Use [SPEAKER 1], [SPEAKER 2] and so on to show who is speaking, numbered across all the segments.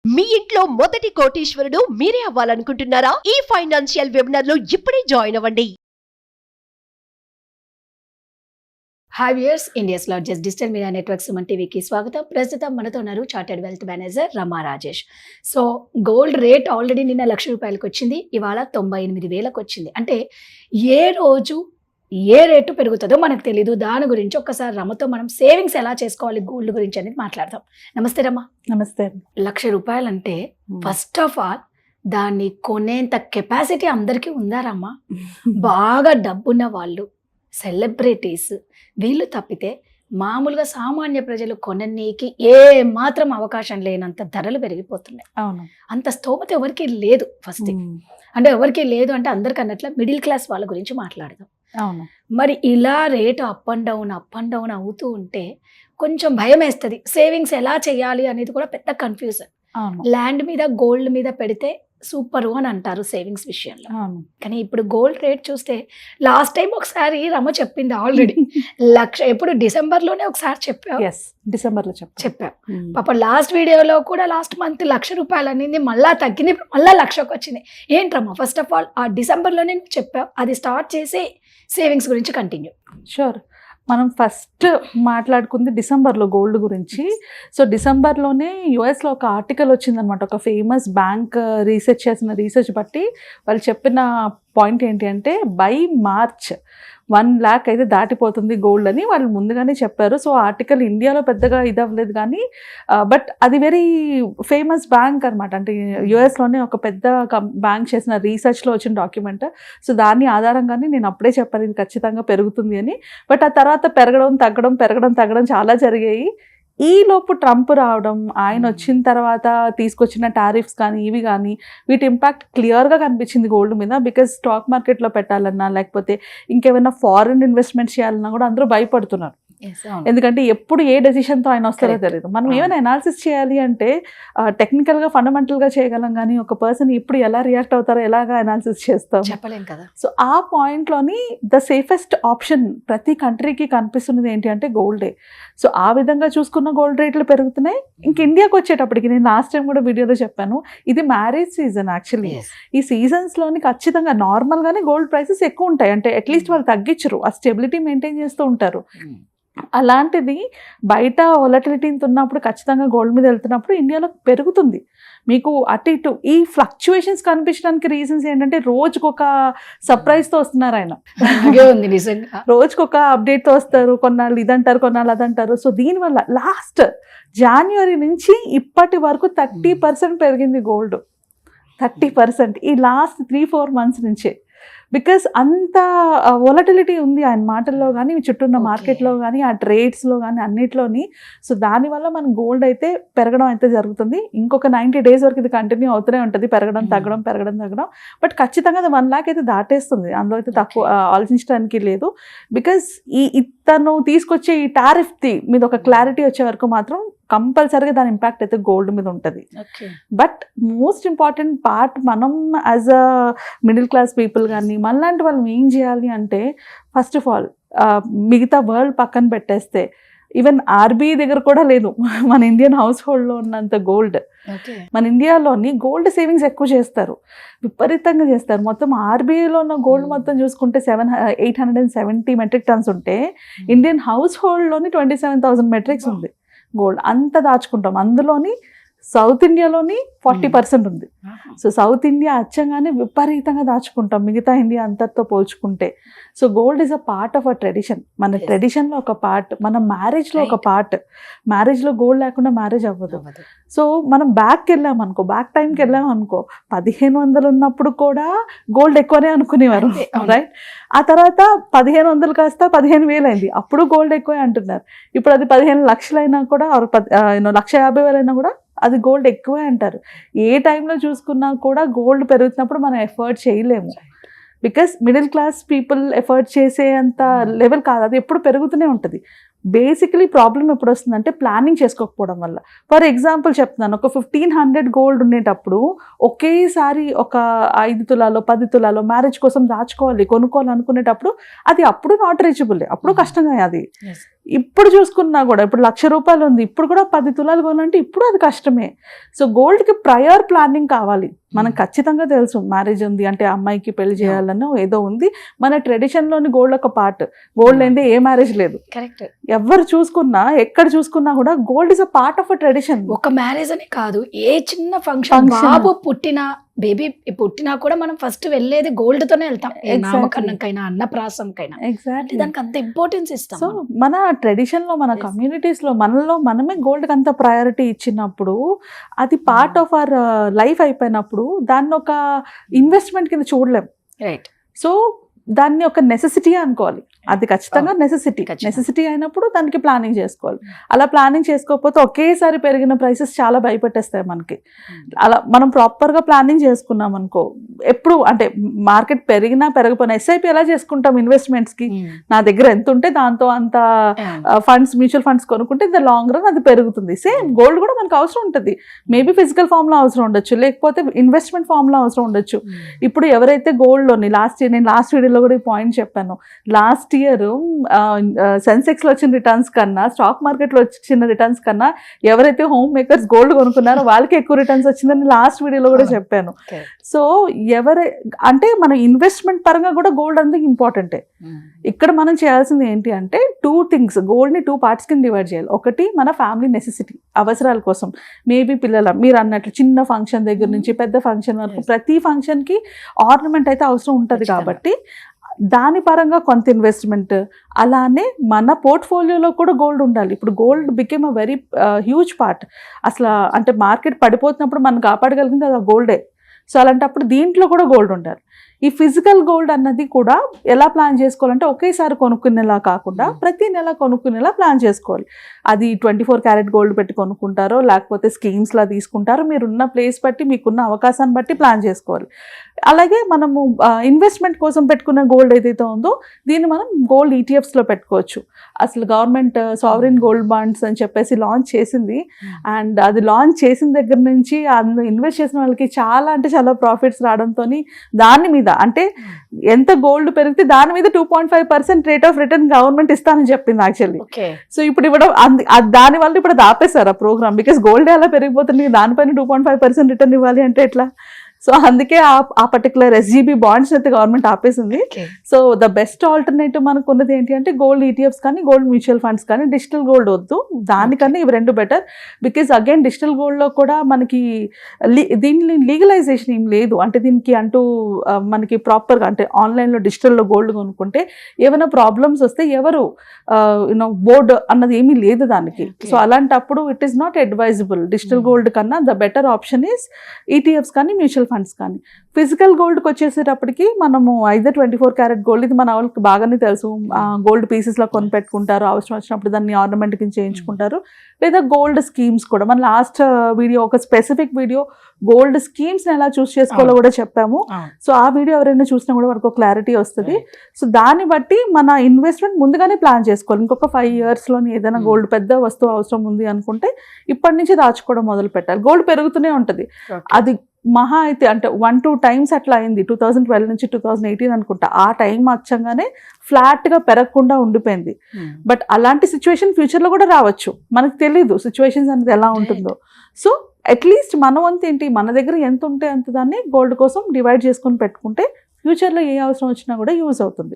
[SPEAKER 1] మీ ఇంట్లో మొదటి కోటీశ్వరుడు మీరే అవ్వాలనుకుంటున్నారా? ఈ ఫైనాన్షియల్ వెబినార్ లో ఇప్పుడే జాయిన్ అవ్వండి.
[SPEAKER 2] Hi viewers, India's largest digital media network Suman టీవీకి స్వాగతం. ప్రస్తుతం మనతో ఉన్నారు chartered wealth manager Rama Rajesh. So gold rate already నిన్న ₹1,00,000 వచ్చింది, ఇవాళ 98,000 వచ్చింది. అంటే ఏ రోజు ఏ రేటు పెరుగుతుందో మనకు తెలీదు. దాని గురించి ఒక్కసారి రమతో మనం సేవింగ్స్ ఎలా చేసుకోవాలి గోల్డ్ గురించి అనేది మాట్లాడదాం. నమస్తే రమ.
[SPEAKER 3] నమస్తే.
[SPEAKER 2] ₹1,00,000 అంటే ఫస్ట్ ఆఫ్ ఆల్ దాన్ని కొనేంత కెపాసిటీ అందరికీ ఉందా రమ్మ? బాగా డబ్బున్న వాళ్ళు, సెలబ్రిటీస్, వీళ్ళు తప్పితే మామూలుగా సామాన్య ప్రజలు కొననీకి ఏ మాత్రం అవకాశం లేనంత ధరలు పెరిగిపోతున్నాయి.
[SPEAKER 3] అవును.
[SPEAKER 2] అంత స్తోమత ఎవరికి లేదు. ఫస్ట్ అంటే ఎవరికి లేదు అంటే అందరికన్నట్ల మిడిల్ క్లాస్ వాళ్ళ గురించి మాట్లాడదాం.
[SPEAKER 3] అవును.
[SPEAKER 2] మరి ఇలా రేటు అప్ అండ్ డౌన్ అవుతూ ఉంటే కొంచెం భయం వేస్తుంది. సేవింగ్స్ ఎలా చేయాలి అనేది కూడా పెద్ద కన్ఫ్యూజన్.
[SPEAKER 3] అవును.
[SPEAKER 2] ల్యాండ్ మీద గోల్డ్ మీద పెడితే సూపర్ అని అంటారు సేవింగ్స్ విషయంలో.
[SPEAKER 3] అవును.
[SPEAKER 2] కానీ ఇప్పుడు గోల్డ్ రేట్ చూస్తే లాస్ట్ టైం ఒకసారి రమ చెప్పింది ఆల్రెడీ ఎప్పుడు డిసెంబర్లోనే ఒకసారి
[SPEAKER 3] డిసెంబర్లో
[SPEAKER 2] చెప్పాం. పాప లాస్ట్ వీడియోలో కూడా లాస్ట్ మంత్ ₹1,00,000 అనేది మళ్ళా తగ్గింది, మళ్ళా 1,00,000 వచ్చింది. ఏంట్రమ్మా? ఫస్ట్ ఆఫ్ ఆల్ ఆ డిసెంబర్లోనే చెప్పావు, అది స్టార్ట్ చేసి సేవింగ్స్ గురించి కంటిన్యూ.
[SPEAKER 3] షూర్. మనం ఫస్ట్ మాట్లాడుకుంది డిసెంబర్లో గోల్డ్ గురించి. సో డిసెంబర్లోనే యుఎస్లో ఒక ఆర్టికల్ వచ్చిందనమాట. ఒక ఫేమస్ బ్యాంక్ రీసెర్చ్ చేసిన రీసెర్చ్ బట్టి వాళ్ళు చెప్పిన పాయింట్ ఏంటి అంటే బై మార్చ్ 1,00,000 అయితే దాటిపోతుంది గోల్డ్ అని వాళ్ళు ముందుగానే చెప్పారు. సో ఆర్టికల్ ఇండియాలో పెద్దగా ఇది అవ్వలేదు కానీ బట్ అది వెరీ ఫేమస్ బ్యాంక్ అనమాట. అంటే యుఎస్లోనే ఒక పెద్ద బ్యాంక్ చేసిన రీసెర్చ్లో వచ్చిన డాక్యుమెంట్. సో దాన్ని ఆధారంగానే నేను అప్పుడే చెప్పాను ఇది ఖచ్చితంగా పెరుగుతుంది అని. బట్ ఆ తర్వాత పెరగడం తగ్గడం చాలా జరిగాయి. ఈ లోపు ట్రంప్ రావడం, ఆయన వచ్చిన తర్వాత తీసుకొచ్చిన టారిఫ్స్ కానీ ఇవి కానీ వీటి ఇంపాక్ట్ క్లియర్గా కనిపించింది గోల్డ్ మీద. బికాజ్ స్టాక్ మార్కెట్లో పెట్టాలన్నా లేకపోతే ఇంకేమైనా ఫారిన్ ఇన్వెస్ట్మెంట్ చేయాలన్నా కూడా అందరూ భయపడుతున్నారు. ఎందుకంటే ఎప్పుడు ఏ డెసిషన్తో ఆయన వస్తారో తెలియదు. మనం ఏమైనా అనాలిసిస్ చేయాలి అంటే టెక్నికల్గా ఫండమెంటల్గా చేయగలం కానీ ఒక పర్సన్ ఎప్పుడు ఎలా రియాక్ట్ అవుతారో ఎలాగా అనాలిసిస్ చేస్తాం
[SPEAKER 2] చెప్పలేం కదా.
[SPEAKER 3] సో ఆ పాయింట్లోని ద సేఫెస్ట్ ఆప్షన్ ప్రతి కంట్రీకి కనిపిస్తున్నది ఏంటి అంటే గోల్డే. సో ఆ విధంగా చూసుకున్న గోల్డ్ రేట్లు పెరుగుతున్నాయి. ఇంక ఇండియాకి వచ్చేటప్పటికి నేను లాస్ట్ టైం కూడా వీడియోలో చెప్పాను, ఇది మ్యారేజ్ సీజన్. యాక్చువల్లీ ఈ సీజన్స్లోని ఖచ్చితంగా నార్మల్గానే గోల్డ్ ప్రైసెస్ ఎక్కువ ఉంటాయి. అంటే అట్లీస్ట్ వాళ్ళు తగ్గించరు, ఆ స్టెబిలిటీ మెయింటైన్ చేస్తూ ఉంటారు. అలాంటిది బయట వొలటిలిటీ ఉన్నప్పుడు ఖచ్చితంగా గోల్డ్ మీద వెళ్తున్నప్పుడు ఇండియాలో పెరుగుతుంది. మీకు అటు ఇటు ఈ ఫ్లక్చుయేషన్స్ కనిపించడానికి రీజన్స్ ఏంటంటే రోజుకొక సర్ప్రైజ్తో వస్తున్నారు ఆయన. రోజుకొక అప్డేట్తో వస్తారు, కొన్నాళ్ళు ఇదంటారు, కొన్నాళ్ళు అదంటారు. సో దీనివల్ల లాస్ట్ జనవరి నుంచి ఇప్పటి వరకు 30% పెరిగింది గోల్డ్. 30% ఈ లాస్ట్ 3-4 మంత్స్ నుంచే. బికాస్ అంత వొలటిలిటీ ఉంది ఆయన మాటల్లో కానీ చుట్టూ ఉన్న మార్కెట్లో కానీ ఆ ట్రేడ్స్లో కానీ అన్నిట్లోని. సో దానివల్ల మన గోల్డ్ అయితే పెరగడం అయితే జరుగుతుంది. ఇంకొక 90 days వరకు ఇది కంటిన్యూ అవుతూనే ఉంటుంది, పెరగడం తగ్గడం. బట్ ఖచ్చితంగా అది 1,00,000 అయితే దాటేస్తుంది. అందులో అయితే తక్కువ ఆలోచించడానికి లేదు. బికాస్ ఇతను తీసుకొచ్చే ఈ టారిఫ్ మీద ఒక క్లారిటీ వచ్చే వరకు మాత్రం కంపల్సరీగా దాని ఇంపాక్ట్ అయితే గోల్డ్ మీద ఉంటుంది. బట్ మోస్ట్ ఇంపార్టెంట్ పార్ట్ మనం as a middle class people కానీ మనలాంటి వాళ్ళు ఏం చేయాలి అంటే ఫస్ట్ ఆఫ్ ఆల్ మిగతా వరల్డ్ పక్కన పెట్టేస్తే ఈవెన్ ఆర్బీఐ దగ్గర కూడా లేదు మన ఇండియన్ హౌస్ హోల్డ్లో ఉన్నంత గోల్డ్. మన ఇండియాలోని గోల్డ్ సేవింగ్స్ ఎక్కువ చేస్తారు, విపరీతంగా చేస్తారు. మొత్తం ఆర్బీఐలో ఉన్న గోల్డ్ మొత్తం చూసుకుంటే 870 మెట్రిక్ టన్స్ ఉంటే ఇండియన్ హౌస్ హోల్డ్లోని 27,000 మెట్రిక్స్ ఉంది గోల్డ్. అంత దాచుకుంటాం. అందులోని సౌత్ ఇండియాలోని 40% ఉంది. సో సౌత్ ఇండియా అచ్చంగానే విపరీతంగా దాచుకుంటాం మిగతా ఇండియా అంతటితో పోల్చుకుంటే. So gold is a part of a tradition. మన ట్రెడిషన్లో ఒక పార్ట్, మన మ్యారేజ్లో ఒక పార్ట్. మ్యారేజ్లో గోల్డ్ లేకుండా మ్యారేజ్ అవ్వదు. సో మనం బ్యాక్ టైంకి వెళ్ళామనుకో 1,500 ఉన్నప్పుడు కూడా గోల్డ్ ఎక్కువనే అనుకునేవారు, రైట్? ఆ తర్వాత 1,500 కాస్త 15,000 అయింది, అప్పుడు గోల్డ్ ఎక్కువే అంటున్నారు. ఇప్పుడు అది 15 లక్షలు అయినా కూడా 1,50,000 అయినా కూడా అది గోల్డ్ ఎక్కువే అంటారు. ఏ టైంలో చూసుకున్నా కూడా గోల్డ్ పెరుగుతున్నప్పుడు మనం ఎఫర్ట్ చేయలేము. Because middle class people effort చేసే అంత లెవెల్ కాదు, అది ఎప్పుడు పెరుగుతూనే ఉంటుంది. బేసికలీ ప్రాబ్లం ఎప్పుడు వస్తుందంటే ప్లానింగ్ చేసుకోకపోవడం వల్ల. ఫర్ ఎగ్జాంపుల్ చెప్తున్నాను, ఒక 1,500 గోల్డ్ ఉండేటప్పుడు ఒకేసారి ఒక 5 తులాలో 10 తులాలో మ్యారేజ్ కోసం కొనుక్కోవాలి అనుకునేటప్పుడు అది అప్పుడు నాట్ రీచబుల్, అప్పుడు కష్టంగా. అది ఇప్పుడు చూసుకున్నా కూడా ఇప్పుడు 1,00,000 రూపాయలు ఉంది, ఇప్పుడు కూడా 10 తులాలు కొనాలంటే ఇప్పుడు అది కష్టమే. సో గోల్డ్కి ప్రయర్ ప్లానింగ్ కావాలి. మనకు ఖచ్చితంగా తెలుసు మ్యారేజ్ ఉంది అంటే అమ్మాయికి పెళ్లి చేయాలన్న ఏదో ఉంది, మన ట్రెడిషన్లోని గోల్డ్ ఒక పార్ట్. గోల్డ్ లేదే ఏ మ్యారేజ్ లేదు.
[SPEAKER 2] కరెక్ట్.
[SPEAKER 3] ఎవరు చూసుకున్నా ఎక్కడ చూసుకున్నా కూడా gold is a part of a tradition.
[SPEAKER 2] ఒక మ్యారేజ్ అని కాదు, ఏ చిన్న ఫంక్షన్, బాబు పుట్టినా బేబీ పుట్టినా కూడా మనం ఫస్ట్ వెళ్ళేది గోల్డ్ తోనే వెళ్తాం. నామకరణంకైనా అన్నప్రాసంకైనా
[SPEAKER 3] ఎగ్జాక్ట్లీ
[SPEAKER 2] దానికి అంత ఇంపార్టెన్స్ ఇస్తాం.
[SPEAKER 3] సో మన ట్రెడిషన్ లో మన కమ్యూనిటీస్ లో మనలో మనమే గోల్డ్ కి అంత ప్రయారిటీ ఇచ్చినప్పుడు అది పార్ట్ ఆఫ్ అవర్ లైఫ్ అయిపోయినప్పుడు దాన్ని ఒక ఇన్వెస్ట్మెంట్ కింద చూడలేం.
[SPEAKER 2] రైట్.
[SPEAKER 3] సో దాన్ని ఒక నెసెసిటీ అనుకోవాలి. అది ఖచ్చితంగా నెసెసిటీ అయినప్పుడు దానికి ప్లానింగ్ చేసుకోవాలి. అలా ప్లానింగ్ చేసుకోకపోతే ఒకేసారి పెరిగిన ప్రైసెస్ చాలా భయపెట్టేస్తాయి మనకి. అలా మనం ప్రాపర్గా ప్లానింగ్ చేసుకున్నాం అనుకో, ఎప్పుడు అంటే మార్కెట్ పెరిగినా పెరగపోయినా ఎస్ఐపి ఎలా చేసుకుంటాం ఇన్వెస్ట్మెంట్స్కి, నా దగ్గర ఎంత ఉంటే దాంతో అంత ఫండ్స్ మ్యూచువల్ ఫండ్స్ కొనుక్కుంటే ద లాంగ్ రన్ అది పెరుగుతుంది. సేమ్ గోల్డ్ కూడా మనకు అవసరం ఉంటుంది. మేబీ ఫిజికల్ ఫామ్లో అవసరం ఉండొచ్చు, లేకపోతే ఇన్వెస్ట్మెంట్ ఫామ్లో అవసరం ఉండొచ్చు. ఇప్పుడు ఎవరైతే గోల్డ్లోని నేను లాస్ట్ వీడియోలో కూడా ఈ పాయింట్ చెప్పాను. లాస్ట్ ఇయర్ సెన్సెక్స్ లో వచ్చిన రిటర్న్స్ కన్నా స్టాక్ మార్కెట్ లో వచ్చిన రిటర్న్స్ కన్నా ఎవరైతే హోమ్ మేకర్స్ గోల్డ్ కొనుక్కున్నారో వాళ్ళకి ఎక్కువ రిటర్న్స్ వచ్చిందని లాస్ట్ వీడియోలో కూడా చెప్పాను. సో అంటే మన ఇన్వెస్ట్మెంట్ పరంగా కూడా గోల్డ్ అనేది ఇంపార్టెంటే. ఇక్కడ మనం చేయాల్సింది ఏంటి అంటే 2 things, గోల్డ్ని 2 parts కింద డివైడ్ చేయాలి. ఒకటి మన ఫ్యామిలీ నెసెసిటీ, అవసరాల కోసం. మేబీ పిల్లల మీరు అన్నట్లు చిన్న ఫంక్షన్ దగ్గర నుంచి పెద్ద ఫంక్షన్ వరకు ప్రతి ఫంక్షన్కి ఆర్నమెంట్ అయితే అవసరం ఉంటుంది కాబట్టి దాని పరంగా కొంత ఇన్వెస్ట్మెంట్. అలానే మన పోర్ట్ఫోలియోలో కూడా గోల్డ్ ఉండాలి. ఇప్పుడు gold became a very huge part. అసలు అంటే మార్కెట్ పడిపోతున్నప్పుడు మనం కాపాడగలిగింది అది గోల్డే. సో అలాంటప్పుడు దీంట్లో కూడా గోల్డ్ ఉండాలి. ఈ ఫిజికల్ గోల్డ్ అన్నది కూడా ఎలా ప్లాన్ చేసుకోవాలంటే ఒకేసారి కొనుక్కునేలా కాకుండా ప్రతి నెల కొనుక్కునేలా ప్లాన్ చేసుకోవాలి. అది 24 క్యారెట్ గోల్డ్ పెట్టి కొనుక్కుంటారో లేకపోతే స్కీమ్స్లా తీసుకుంటారో మీరున్న ప్లేస్ బట్టి మీకున్న అవకాశాన్ని బట్టి ప్లాన్ చేసుకోవాలి. అలాగే మనము ఇన్వెస్ట్మెంట్ కోసం పెట్టుకున్న గోల్డ్ ఏదైతే ఉందో దీన్ని మనం గోల్డ్ ఈటీఎఫ్స్లో పెట్టుకోవచ్చు. అసలు గవర్నమెంట్ సావరిన్ గోల్డ్ బాండ్స్ అని చెప్పేసి లాంచ్ చేసింది. అండ్ అది లాంచ్ చేసిన దగ్గర నుంచి అందులో ఇన్వెస్ట్ చేసిన వాళ్ళకి చాలా అంటే చాలా ప్రాఫిట్స్ రావడంతో దాని మీద అంటే ఎంత గోల్డ్ పెరిగితే దాని మీద 2.5% రేట్ ఆఫ్ రిటర్న్ గవర్నమెంట్ ఇస్తానని చెప్పింది యాక్చువల్లీ. సో ఇప్పుడు ఇవ్వడం దాని వల్ల ఇప్పుడు అది ఆపేశారు ఆ ప్రోగ్రామ్. బికాస్ గోల్డ్ ఎలా పెరిగిపోతుంది, దానిపైన 2.5% రిటర్న్ ఇవ్వాలి అంటే ఎట్లా? సో అందుకే ఆ పర్టికులర్ SGB బాండ్స్ అయితే గవర్నమెంట్ ఆపేసింది. సో ద బెస్ట్ ఆల్టర్నేటివ్ మనకు ఉన్నది ఏంటి అంటే గోల్డ్ ఈటీఎఫ్స్ కానీ గోల్డ్ మ్యూచువల్ ఫండ్స్ కానీ. డిజిటల్ గోల్డ్ వద్దు, దానికన్నా ఇవి 2 బెటర్. బికాజ్ అగైన్ డిజిటల్ గోల్డ్లో కూడా మనకి దీని లీగలైజేషన్ ఏం లేదు. అంటే దీనికి అంటూ మనకి ప్రాపర్గా అంటే ఆన్లైన్లో డిజిటల్లో గోల్డ్ కొనుక్కుంటే ఏమైనా ప్రాబ్లమ్స్ వస్తే ఎవరు బోర్డు అన్నది ఏమీ లేదు దానికి. సో అలాంటప్పుడు it is not advisable. Digital gold కన్నా the better option is ETFs కానీ మ్యూచువల్ ఫండ్స్ కానీ. ఫిజికల్ గోల్డ్కి వచ్చేసేటప్పటికి మనము ఐదర్ 24 క్యారెట్ గోల్డ్, ఇది మన వాళ్ళకి బాగానే తెలుసు, గోల్డ్ పీసెస్లో కొని పెట్టుకుంటారు, అవసరం వచ్చినప్పుడు దాన్ని ఆర్నమెంట్ కింద చేయించుకుంటారు. లేదా గోల్డ్ స్కీమ్స్ కూడా మన లాస్ట్ వీడియో ఒక స్పెసిఫిక్ వీడియో గోల్డ్ స్కీమ్స్ని ఎలా చూస్ చేసుకోవాలో కూడా చెప్పాము. సో ఆ వీడియో ఎవరైనా చూసినా కూడా మనకు క్లారిటీ వస్తుంది. సో దాన్ని బట్టి మన ఇన్వెస్ట్మెంట్ ముందుగానే ప్లాన్ చేసుకోవాలి. ఇంకొక 5 yearsలోని ఏదైనా గోల్డ్ పెద్ద వస్తువు అవసరం ఉంది అనుకుంటే ఇప్పటి నుంచి దాచుకోవడం మొదలు పెట్టాలి. గోల్డ్ పెరుగుతూనే ఉంటుంది. అది మహా అయితే అంటే 1-2 times అట్లా అయింది 2012 నుంచి 2018 అనుకుంటా. ఆ టైం వచ్చంగానే ఫ్లాట్గా పెరగకుండా ఉండిపోయింది. బట్ అలాంటి సిచ్యువేషన్ ఫ్యూచర్లో కూడా రావచ్చు, మనకు తెలీదు సిచ్యువేషన్స్ అనేది ఎలా ఉంటుందో. సో అట్లీస్ట్ మన వంతు ఏంటి, మన దగ్గర ఎంత ఉంటే అంత దాన్ని గోల్డ్ కోసం డివైడ్ చేసుకొని పెట్టుకుంటే ఫ్యూచర్లో ఏ అవసరం వచ్చినా కూడా యూజ్ అవుతుంది.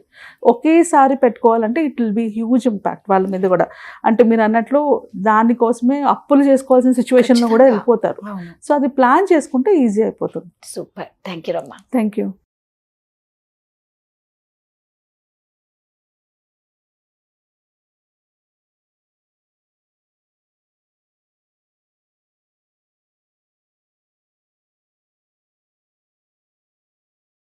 [SPEAKER 3] ఒకేసారి పెట్టుకోవాలంటే it will be huge impact వాళ్ళ మీద కూడా. అంటే మీరు అన్నట్లు దానికోసమే అప్పులు చేసుకోవాల్సిన సిచ్యువేషన్లో కూడా వెళ్ళిపోతారు. సో అది ప్లాన్ చేసుకుంటే ఈజీ అయిపోతుంది.
[SPEAKER 2] Super, thank you Rama.
[SPEAKER 3] Thank you.